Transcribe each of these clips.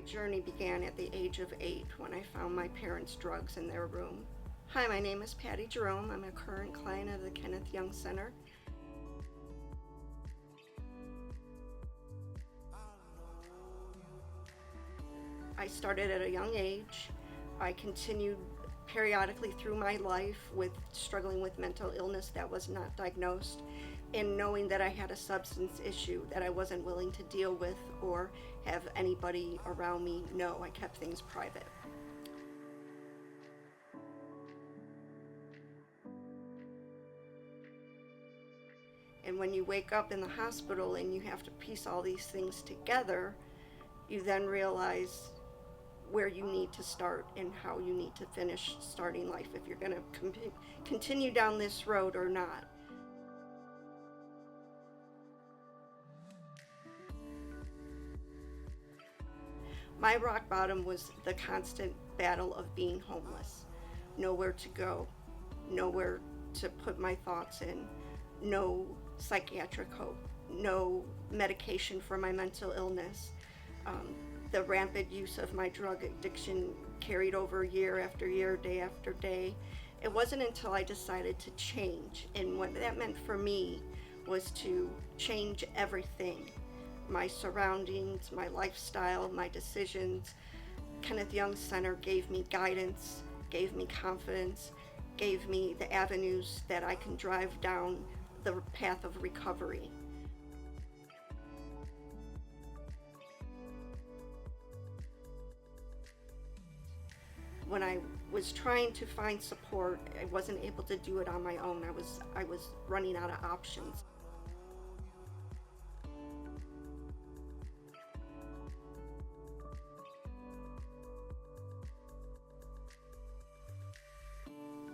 journey began at the age of 8 when I found my parents' drugs in their room. Hi, my name is Patti Jerome. I'm a current client of the Kenneth Young Center. I started at a young age. I continued periodically through my life with struggling with mental illness that was not diagnosed, and knowing that I had a substance issue that I wasn't willing to deal with or have anybody around me know. I kept things private. And when you wake up in the hospital and you have to piece all these things together, you then realize where you need to start and how you need to finish starting life, if you're going to continue down this road or not. My rock bottom was the constant battle of being homeless. Nowhere to go, nowhere to put my thoughts in, no psychiatric hope, no medication for my mental illness. The rampant use of my drug addiction carried over year after year, day after day. It wasn't until I decided to change, and what that meant for me was to change everything. My surroundings, my lifestyle, my decisions. Kenneth Young Center gave me guidance, gave me confidence, gave me the avenues that I can drive down the path of recovery. When I was trying to find support, I wasn't able to do it on my own. I was running out of options.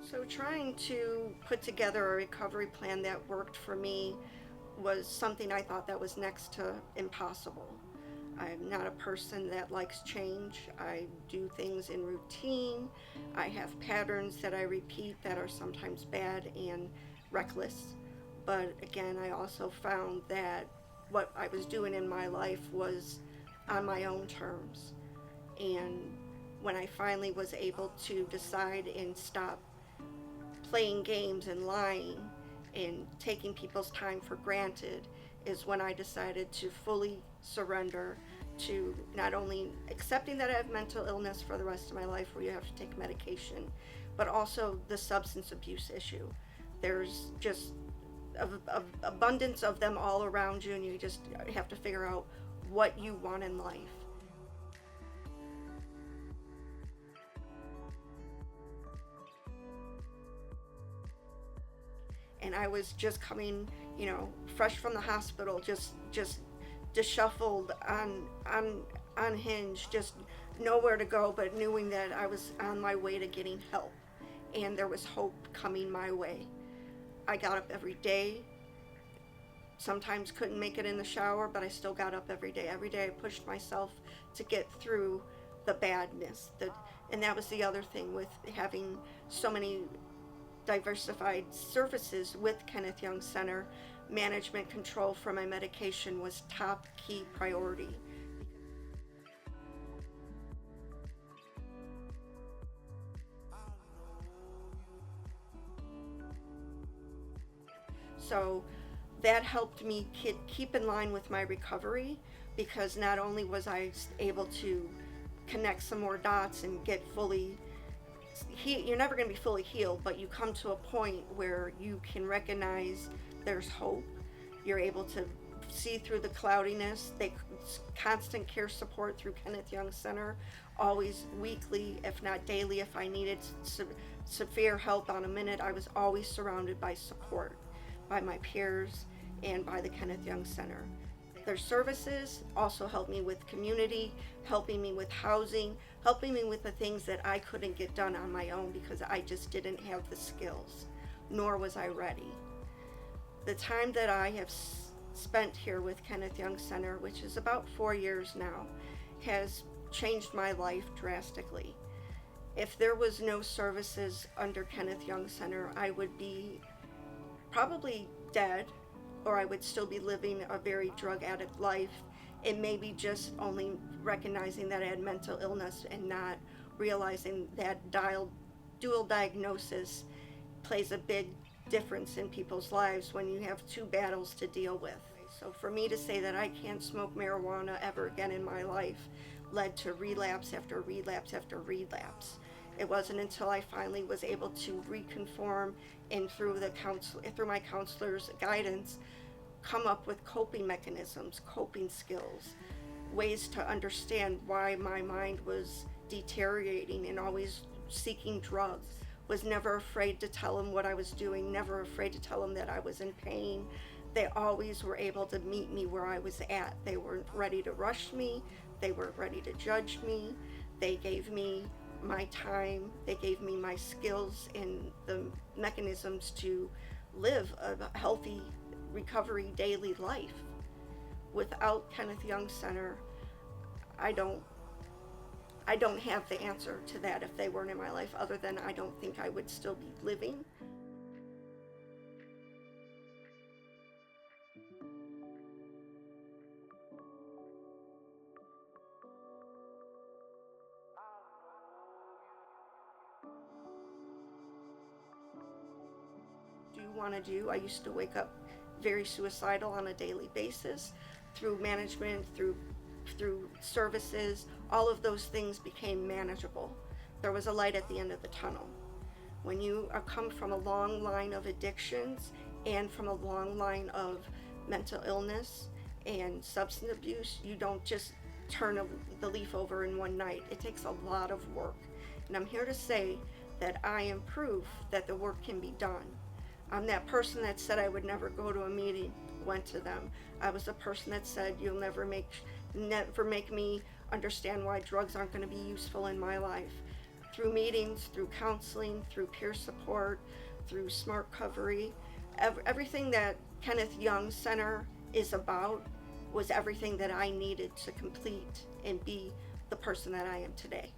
So trying to put together a recovery plan that worked for me was something I thought that was next to impossible. I'm not a person that likes change. I do things in routine. I have patterns that I repeat that are sometimes bad and reckless. But again, I also found that what I was doing in my life was on my own terms. And when I finally was able to decide and stop playing games and lying and taking people's time for granted, is when I decided to fully surrender to not only accepting that I have mental illness for the rest of my life where you have to take medication, but also the substance abuse issue. There's just an abundance of them all around you, and you just have to figure out what you want in life. And I was just coming, fresh from the hospital, just disheveled, unhinged, just nowhere to go, but knowing that I was on my way to getting help, and there was hope coming my way. I got up every day. Sometimes couldn't make it in the shower, but I still got up every day. Every day I pushed myself to get through the badness. And that was the other thing with having so many diversified services with Kenneth Young Center. Management control for my medication was top key priority. So that helped me keep in line with my recovery, because not only was I able to connect some more dots and get fully you're never going to be fully healed, but you come to a point where you can recognize there's hope. You're able to see through the cloudiness. Constant care support through Kenneth Young Center, always weekly, if not daily. If I needed severe help on a minute, I was always surrounded by support, by my peers and by the Kenneth Young Center. Their services also helped me with community, helping me with housing, helping me with the things that I couldn't get done on my own because I just didn't have the skills, nor was I ready. The time that I have spent here with Kenneth Young Center, which is about 4 years now, has changed my life drastically. If there was no services under Kenneth Young Center, I would be probably dead, or I would still be living a very drug addict life It may be just only recognizing that I had mental illness and not realizing that dual diagnosis plays a big difference in people's lives when you have two battles to deal with. So for me to say that I can't smoke marijuana ever again in my life led to relapse after relapse after relapse. It wasn't until I finally was able to reconform and through my counselor's guidance, come up with coping mechanisms, coping skills, ways to understand why my mind was deteriorating and always seeking drugs. Was never afraid to tell them what I was doing, never afraid to tell them that I was in pain. They always were able to meet me where I was at. They weren't ready to rush me, they weren't ready to judge me. They gave me my time, they gave me my skills and the mechanisms to live a healthy recovery daily life. Without Kenneth Young Center, I don't have the answer to that if they weren't in my life, other than I don't think I would still be living. Do you want to do? I used to wake up very suicidal on a daily basis. Through management, through services, all of those things became manageable. There was a light at the end of the tunnel. When you come from a long line of addictions and from a long line of mental illness and substance abuse, you don't just turn the leaf over in one night. It takes a lot of work. And I'm here to say that I am proof that the work can be done. I'm that person that said I would never go to a meeting, went to them. I was the person that said you'll never make me understand why drugs aren't going to be useful in my life. Through meetings, through counseling, through peer support, through smart recovery, everything that Kenneth Young Center is about was everything that I needed to complete and be the person that I am today.